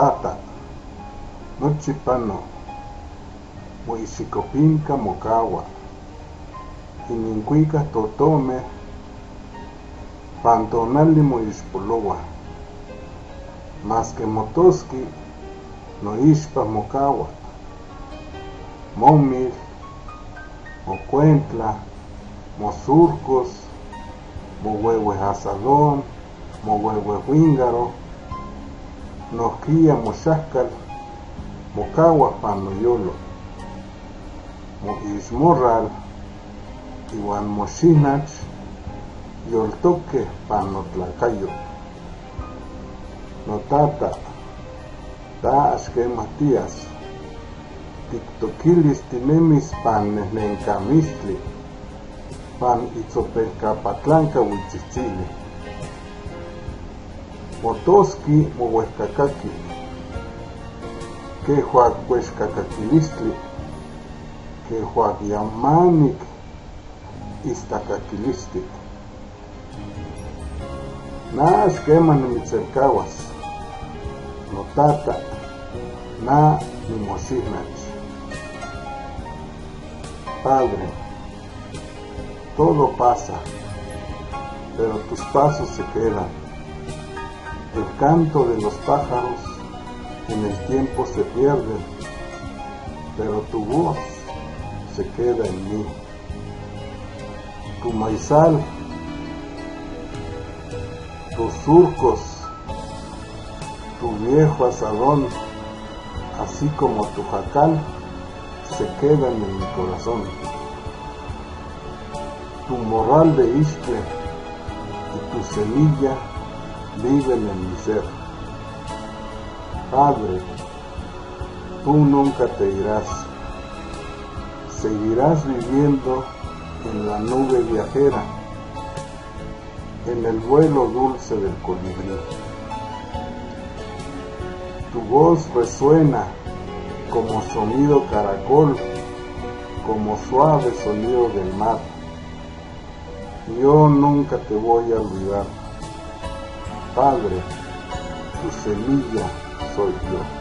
Tata, nochipano, moixicopinca mocaua, inincuica totome, pantonali moixpoloa, mas que motoski, noixpa mocaua, momil, mocuentla, mosurcos, mohuehueazadón, mohuehuehuíngaro, noquilla moxascal, mocagua panoyolo, moixmorral, iwan moxinach, yoltoque panotlacayo. Notata, da axque Matías, tiktoquilis tinemis pan nencamistli, pan itzopelcapatlanca huichichili. Motoski mohuescacaqui, quehuacuescacaquilistli, quehuacyamanic istacaquilisti. Na axquema nimitzelcahuas, notata, na nimoxinach. Padre, todo pasa, pero tus pasos se quedan. El canto de los pájaros en el tiempo se pierde, pero tu voz se queda en mí. Tu maizal, tus surcos, tu viejo asadón, así como tu jacal, se quedan en mi corazón. Tu morral de iscle y tu semilla viven en mi ser. Padre, tú nunca te irás, seguirás viviendo en la nube viajera, en el vuelo dulce del colibrí. Tu voz resuena como sonido caracol, como suave sonido del mar. Yo nunca te voy a olvidar. Padre, tu semilla soy yo.